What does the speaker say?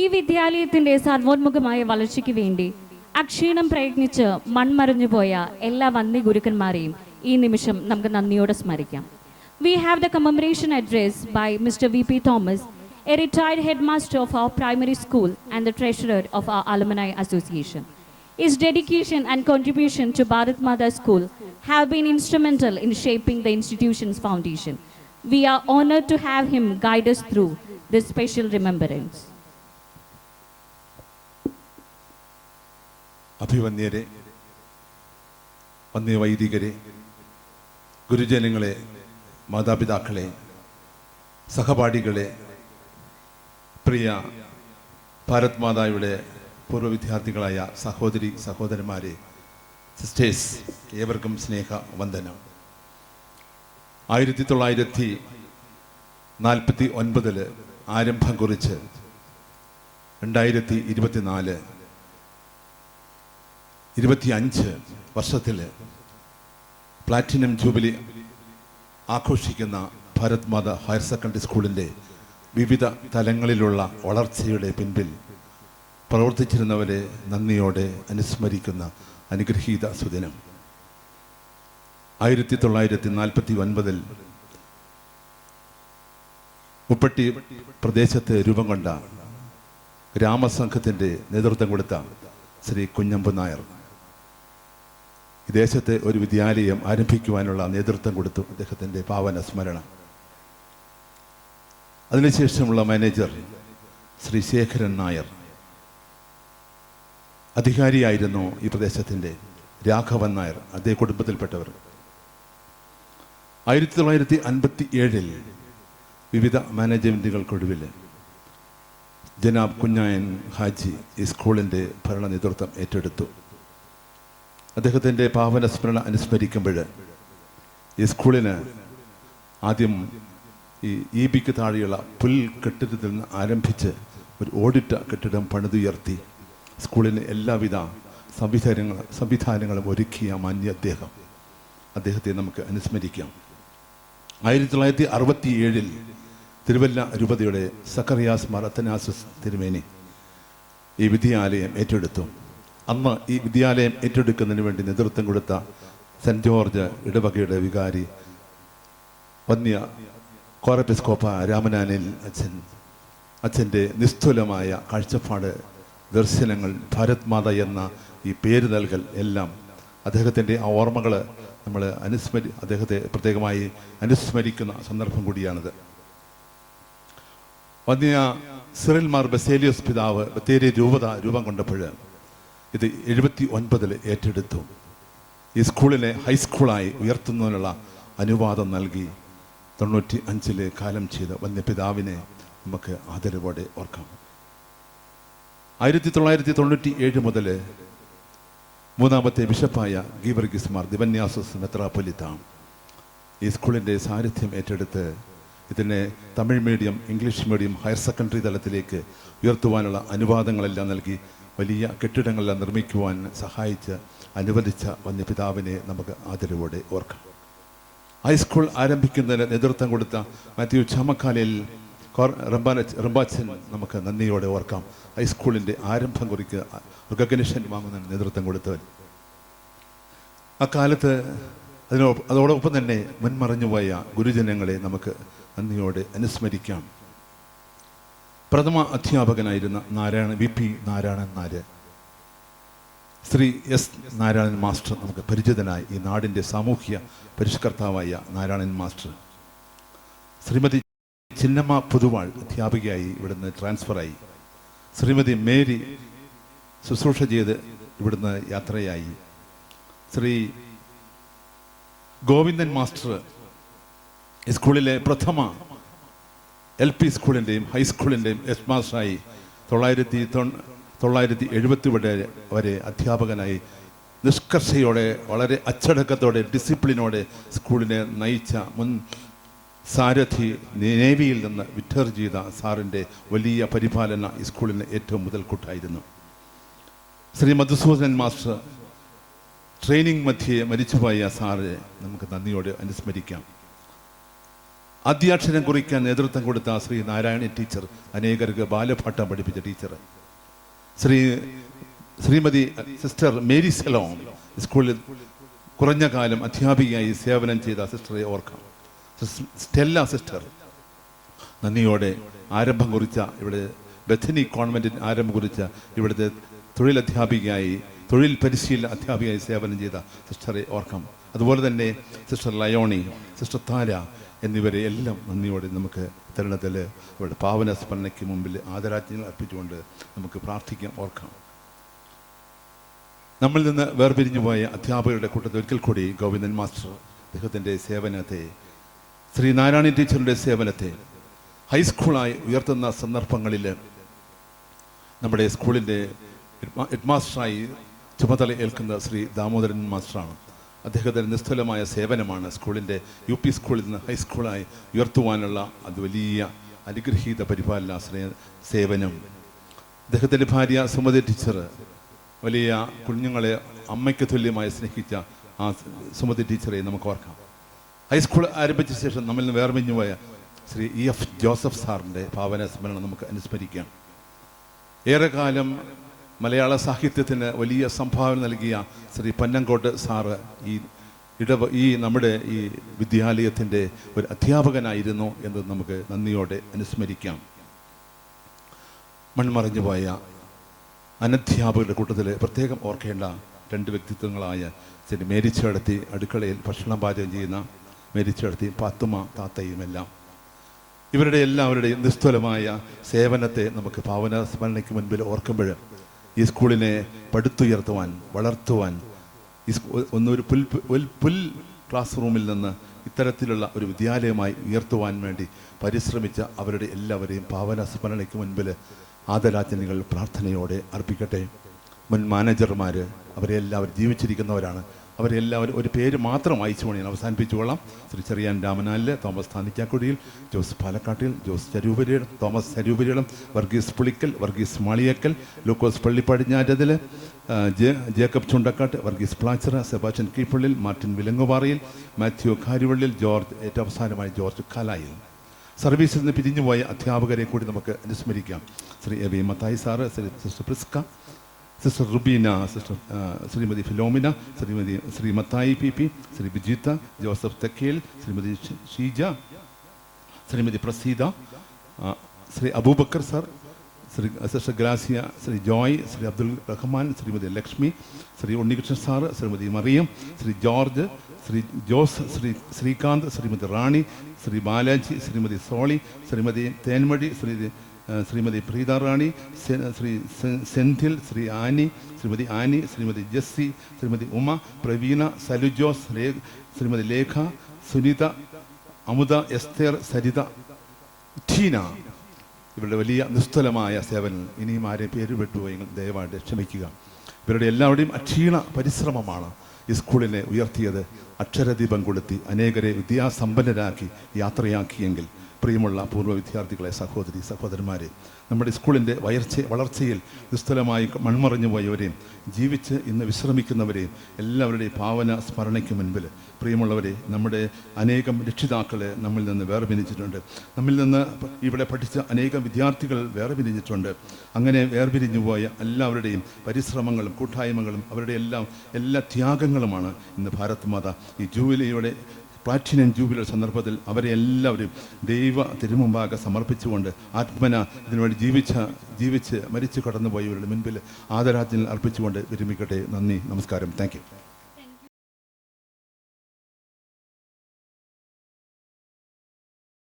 ഈ വിദ്യാലയത്തിന്റെ സർവോന്മുഖമായ വളർച്ചയ്ക്ക് വേണ്ടി അക്ഷീണം പ്രയത്നിച്ച് മൺമറഞ്ഞുപോയ എല്ലാ വന്യ ഗുരുക്കന്മാരെയും ഈ നിമിഷം നമുക്ക് നന്ദിയോടെ സ്മരിക്കാം. We have the commemoration address by Mr. V.P. Thomas, a retired headmaster of our primary school and the treasurer of our alumni association. His dedication and contribution to Bharat Mata School have been instrumental in shaping the institution's foundation. We are honored to have him guide us through this special remembrance. അഭിവന്യരെ, വന്യവൈദികരെ, ഗുരുജനങ്ങളെ, മാതാപിതാക്കളെ, സഹപാഠികളെ, പ്രിയ ഭാരത് മാതായുടെ പൂർവ്വ വിദ്യാർത്ഥികളായ സഹോദരി സഹോദരന്മാരെ, sisters, ഏവർക്കും സ്നേഹ വന്ദനം. 1949 ആരംഭം കുറിച്ച് 2024 25 വർഷത്തിൽ platinum jubilee ആഘോഷിക്കുന്ന ഭാരത് മാതാ ഹയർ സെക്കൻഡറി സ്കൂളിൻ്റെ വിവിധ തലങ്ങളിലുള്ള വളർച്ചയുടെ പിൻപിൽ പ്രവർത്തിച്ചിരുന്നവരെ നന്ദിയോടെ അനുസ്മരിക്കുന്ന അനുഗ്രഹീത സുദിനം. 1949 മുപ്പട്ടി പ്രദേശത്ത് രൂപം കൊണ്ട ഗ്രാമസംഘത്തിൻ്റെ നേതൃത്വം കൊടുത്ത ശ്രീ കുഞ്ഞമ്പു നായർ ഈ ദേശത്തെ ഒരു വിദ്യാലയം ആരംഭിക്കുവാനുള്ള നേതൃത്വം കൊടുത്തു. അദ്ദേഹത്തിൻ്റെ പാവന സ്മരണ. അതിനുശേഷമുള്ള മാനേജർ ശ്രീ ശേഖരൻ നായർ, അധികാരിയായിരുന്നു ഈ പ്രദേശത്തിൻ്റെ രാഘവൻ നായർ, അതേ കുടുംബത്തിൽപ്പെട്ടവർ. 1957 വിവിധ മാനേജ്മെൻറ്റുകൾക്കൊടുവിൽ ജനാബ് കുഞ്ഞായൻ ഹാജി ഈ സ്കൂളിൻ്റെ ഭരണ നേതൃത്വം ഏറ്റെടുത്തു. അദ്ദേഹത്തിൻ്റെ പാവന സ്മരണ അനുസ്മരിക്കുമ്പോൾ ഈ സ്കൂളിന് ആദ്യം ഈ EBക്ക് താഴെയുള്ള പുൽകെട്ടിടത്തിൽ നിന്ന് ആരംഭിച്ച് ഒരു ഓടിട്ട കെട്ടിടം പണിതുയർത്തി സ്കൂളിന് എല്ലാവിധ സംവിധാനങ്ങളും ഒരുക്കിയ മാന്യ അദ്ദേഹത്തെ നമുക്ക് അനുസ്മരിക്കാം. 1967 തിരുവല്ല രൂപതയുടെ സക്കറിയാസ് മാർ അത്തനാസുസ് തിരുമേനി ഈ വിദ്യാലയം ഏറ്റെടുത്തു. അന്ന് ഈ വിദ്യാലയം ഏറ്റെടുക്കുന്നതിന് വേണ്ടി നേതൃത്വം കൊടുത്ത സെൻറ്റ് ജോർജ് ഇടവകയുടെ വികാരി വന്യ കോറെപ്പിസ്കോപ്പ രാമനാനിൽ അച്ഛൻ്റെ നിസ്തുലമായ കാഴ്ചപ്പാട്, ദർശനങ്ങൾ, ഭാരത് മാത എന്ന ഈ പേര് നൽകൽ എല്ലാം അദ്ദേഹത്തിൻ്റെ ആ ഓർമ്മകൾ നമ്മൾ അദ്ദേഹത്തെ പ്രത്യേകമായി അനുസ്മരിക്കുന്ന സന്ദർഭം കൂടിയാണിത്. വന്യ സിറിൽ മാർ ബസേലിയോസ് പിതാവ് ബത്തേരി രൂപത രൂപം കൊണ്ടപ്പോൾ ഇത് 79 ഏറ്റെടുത്തു. ഈ സ്കൂളിനെ ഹൈസ്കൂളായി ഉയർത്തുന്നതിനുള്ള അനുവാദം നൽകി 95 കാലം ചെയ്ത വന്യപിതാവിനെ നമുക്ക് ആദരവോടെ ഓർക്കാം. 1997 മുതൽ മൂന്നാമത്തെ ബിഷപ്പായ ഗീവർഗീസ് മാർ ദിവന്യാസസ് മെത്രാപ്പൊലീത്ത ഈ സ്കൂളിൻ്റെ സാരഥ്യം ഏറ്റെടുത്ത് ഇതിനെ Tamil medium, English medium, higher secondary തലത്തിലേക്ക് ഉയർത്തുവാനുള്ള അനുവാദങ്ങളെല്ലാം നൽകി വലിയ കെട്ടിടങ്ങളെല്ലാം നിർമ്മിക്കുവാൻ അനുവദിച്ച വന്യപിതാവിനെ നമുക്ക് ആദരവോടെ ഓർക്കാം. ഹൈസ്കൂൾ ആരംഭിക്കുന്നതിന് നേതൃത്വം കൊടുത്ത മാത്യു ചാമക്കാലയിൽ റംബാച്ചൻ നമുക്ക് നന്ദിയോടെ ഓർക്കാം. ഹൈസ്കൂളിൻ്റെ ആരംഭം കുറിക്ക് റിക്കഗ്നിഷൻ വാങ്ങുന്നതിന് നേതൃത്വം കൊടുത്തവൻ. അക്കാലത്ത് അതോടൊപ്പം തന്നെ മുൻമറഞ്ഞുപോയ ഗുരുജനങ്ങളെ നമുക്ക് നന്ദിയോടെ അനുസ്മരിക്കാം. പ്രഥമ അധ്യാപകനായിരുന്ന VP Narayanan Nair, Shri S Narayanan master നമുക്ക് പരിചിതനായി. ഈ നാടിൻ്റെ സാമൂഹ്യ പരിഷ്കർത്താവായ നാരായണൻ മാസ്റ്റർ. ശ്രീമതി ചിന്നമ്മ പുതുവാൾ അധ്യാപികയായി ഇവിടുന്ന് ട്രാൻസ്ഫറായി. ശ്രീമതി മേരി ശുശ്രൂഷ ചെയ്ത് ഇവിടുന്ന് യാത്രയായി. ശ്രീ ഗോവിന്ദൻ മാസ്റ്റർ ഈ സ്കൂളിലെ പ്രഥമ LP സ്കൂളിൻ്റെയും ഹൈസ്കൂളിൻ്റെയും ഹെഡ് മാസ്റ്ററായി 1970 വരെ അധ്യാപകനായി നിഷ്കർഷയോടെ, വളരെ അച്ചടക്കത്തോടെ, ഡിസിപ്ലിനോടെ സ്കൂളിനെ നയിച്ച മുൻ സാരഥി, നേവിയിൽ നിന്ന് റിട്ടയർ ചെയ്ത സാറിൻ്റെ വലിയ പരിപാലന ഈ സ്കൂളിന് ഏറ്റവും മുതൽക്കൂട്ടായിരുന്നു. ശ്രീ മധുസൂദൻ മാസ്റ്റർ ട്രെയിനിങ് മധ്യേ മരിച്ചുപോയ സാറെ നമുക്ക് നന്ദിയോടെ അനുസ്മരിക്കാം. ആദ്യാക്ഷരം കുറിക്കാൻ നേതൃത്വം കൊടുത്ത ശ്രീ നാരായണി ടീച്ചർ, അനേകർക്ക് ബാലപാഠം പഠിപ്പിച്ച teacher. Shrimati sister Mary Salem, സ്കൂളിൽ കുറഞ്ഞ കാലം അധ്യാപികയായി സേവനം ചെയ്ത സിസ്റ്ററെ ഓർക്കാം. സ്റ്റെല്ല സിസ്റ്റർ, നന്ദിയോടെ ആരംഭം കുറിച്ച ഇവിടെ ബഥനി കോൺവെന്റിൽ ആരംഭം കുറിച്ച ഇവിടുത്തെ തൊഴിൽ പരിശീലന അധ്യാപികയായി സേവനം ചെയ്ത സിസ്റ്ററെ ഓർക്കാം. അതുപോലെ തന്നെ സിസ്റ്റർ ലയോണി, സിസ്റ്റർ താര എന്നിവരെ എല്ലാം നന്ദിയോടെ നമുക്ക് തരുണത്തിൽ അവരുടെ പാവന സ്മരണയ്ക്ക് മുമ്പിൽ ആദരാജ്ഞകൾ അർപ്പിച്ചുകൊണ്ട് നമുക്ക് പ്രാർത്ഥിക്കാം, ഓർക്കാം. നമ്മിൽ നിന്ന് വേർപിരിഞ്ഞു പോയ അധ്യാപകരുടെ കൂട്ടത്തിൽ ഒരിക്കൽ കൂടി ഗോവിന്ദൻ മാസ്റ്റർ അദ്ദേഹത്തിൻ്റെ സേവനത്തെ, ശ്രീ നാരായണി ടീച്ചറിൻ്റെ സേവനത്തെ ഹൈസ്കൂളായി ഉയർത്തുന്ന സന്ദർഭങ്ങളിൽ നമ്മുടെ സ്കൂളിൻ്റെ ഹെഡ് മാസ്റ്ററായി ചുമതല ഏൽക്കുന്ന ശ്രീ ദാമോദരൻ മാസ്റ്ററാണ്. അദ്ദേഹത്തിൻ്റെ നിസ്തുലമായ സേവനമാണ് സ്കൂളിൻ്റെ UP സ്കൂളിൽ നിന്ന് ഹൈസ്കൂളായി ഉയർത്തുവാനുള്ള അത് വലിയ അനുഗ്രഹീത പരിപാലന സേവനം. അദ്ദേഹത്തിൻ്റെ ഭാര്യ സുമതി ടീച്ചർ, വലിയ കുഞ്ഞുങ്ങളെ അമ്മയ്ക്ക് തുല്യമായി സ്നേഹിച്ച ആ സുമതി ടീച്ചറെ നമുക്ക് ഓർക്കാം. ഹൈസ്കൂൾ ആരംഭിച്ച ശേഷം നമ്മിൽ നിന്ന് വേർപിരിഞ്ഞു പോയ ശ്രീ EF ജോസഫ് സാറിൻ്റെ ഭാവന സ്മരണം നമുക്ക് അനുസ്മരിക്കാം. ഏറെക്കാലം മലയാള സാഹിത്യത്തിന് വലിയ സംഭാവന നൽകിയ ശ്രീ പന്നങ്കോട്ട് സാറ് നമ്മുടെ ഈ വിദ്യാലയത്തിൻ്റെ ഒരു അധ്യാപകനായിരുന്നു എന്ന് നമുക്ക് നന്ദിയോടെ അനുസ്മരിക്കാം. മൺമറഞ്ഞു പോയ അനധ്യാപകരുടെ കൂട്ടത്തിൽ പ്രത്യേകം ഓർക്കേണ്ട 2 വ്യക്തിത്വങ്ങളായ ശ്രീ മേരിച്ചേടത്തി, അടുക്കളയിൽ ഭക്ഷണം പാചകം ചെയ്യുന്ന മേരിച്ചേടത്തി, പാത്തുമ്മ താത്തയുമെല്ലാം, ഇവരുടെ എല്ലാവരുടെയും നിസ്തുലമായ സേവനത്തെ നമുക്ക് ഭാവന സ്മരണയ്ക്ക് മുൻപിൽ ഓർക്കുമ്പോൾ ഈ സ്കൂളിനെ പടുത്തുയർത്തുവാൻ, വളർത്തുവാൻ, ഒരു പുൽ ക്ലാസ് റൂമിൽ നിന്ന് ഇത്തരത്തിലുള്ള ഒരു വിദ്യാലയമായി ഉയർത്തുവാൻ വേണ്ടി പരിശ്രമിച്ച അവരുടെ എല്ലാവരെയും ഭാവന സ്മരണയ്ക്ക് മുൻപിൽ ആദരാഞ്ജലികൾ പ്രാർത്ഥനയോടെ അർപ്പിക്കട്ടെ. മുൻ മാനേജർമാർ, അവരെല്ലാവരും ജീവിച്ചിരിക്കുന്നവരാണ്. അവരെല്ലാവരും ഒരു പേര് മാത്രം വായിച്ചു കൊണ്ട് ഞാൻ അവസാനിപ്പിച്ചുകൊള്ളാം. Shri Cheriyan Ramanalil, Thomas Thannikkakudiyil, Jose Palakkattil, Jose Charupariyidam, Thomas Charupariyidam, Varghese Pulickal, Varghese Maliyakkal, Lukose Pallipadinjattathil, Jacob Chundakkattu, Varghese Plachara, Sebastian Keeppallil, Martin Vilangupparayil, Mathew Karivallil, George, ഏറ്റവും അവസാനമായി ജോർജ് കാലായിൽ. സർവീസിൽ നിന്ന് പിരിഞ്ഞുപോയ അധ്യാപകരെ കൂടി നമുക്ക് അനുസ്മരിക്കാം. Shri A V Mathai sir, sister Prisca, sister Rubina, sister Shrimati Philomina, Shri Mathai PP, Shri Bijitha, Joseph Thekkel, Shrimati Sheeja, Shrimati Praseetha, Shri Aboobacker sir, Shri sister Gracia, Shri Joy, Shri Abdul Rahman, Shrimati Lakshmi, Shri Unnikrishnan sir, Shrimati Mariyam, Shri George, Shri Jose, Srikanth, Shrimati Rani, Shri Balaji, Shrimati Soly, Shrimati Thenmozhi, Shrimati Preetha Rani, Shri Senthil, Shri Annie, Shrimati Annie, Shrimati Jessy, Shrimati Uma, Praveena, സലുജോസ്, Shrimati Lekha, Sunitha, Amudha, Esther, Saritha, Tina, ഇവരുടെ വലിയ നിസ്തുലമായ സേവനം. ഇനിയും ആരെയും പേര് വിട്ടുപോയെങ്കിൽ ദയവായിട്ട് ക്ഷമിക്കുക. ഇവരുടെ എല്ലാവരുടെയും അക്ഷീണ പരിശ്രമമാണ് ഈ സ്കൂളിനെ ഉയർത്തിയത്. അക്ഷരദീപം കൊളുത്തി അനേകരെ വിദ്യാസമ്പന്നരാക്കി യാത്രയാക്കിയെങ്കിൽ പ്രിയമുള്ള പൂർവ്വ വിദ്യാർത്ഥികളെ, സഹോദരി സഹോദരന്മാരെ, നമ്മുടെ സ്കൂളിൻ്റെ വളർച്ചയിൽ നിസ്തുലമായി മൺമറഞ്ഞു പോയവരെയും ജീവിച്ച് ഇന്ന് വിശ്രമിക്കുന്നവരെയും എല്ലാവരുടെയും ഭാവന സ്മരണയ്ക്ക് മുൻപിൽ പ്രിയമുള്ളവരെ, നമ്മുടെ അനേകം രക്ഷിതാക്കളെ നമ്മിൽ നിന്ന് വേർപിരിഞ്ഞിട്ടുണ്ട്. നമ്മിൽ നിന്ന് ഇവിടെ പഠിച്ച അനേകം വിദ്യാർത്ഥികൾ വേർപിരിഞ്ഞിട്ടുണ്ട്. അങ്ങനെ വേർപിരിഞ്ഞു പോയ എല്ലാവരുടെയും പരിശ്രമങ്ങളും കൂട്ടായ്മകളും അവരുടെ എല്ലാ ത്യാഗങ്ങളുമാണ് ഇന്ന് ഭാരത് മാത ഈ ജൂബിലിയുടെ പ്ലാറ്റിനം ജൂബിലി സന്ദർഭത്തിൽ അവരെ എല്ലാവരും ദൈവ തിരുമുമ്പാകെ സമർപ്പിച്ചുകൊണ്ട് ആത്മന ഇതിനുവേണ്ടി ജീവിച്ച് മരിച്ചു കടന്നുപോയവരുടെ മുൻപിൽ ആദരാഞ്ജലികൾ അർപ്പിച്ചുകൊണ്ട് വിരമിക്കട്ടെ. നന്ദി, നമസ്കാരം. Thank you.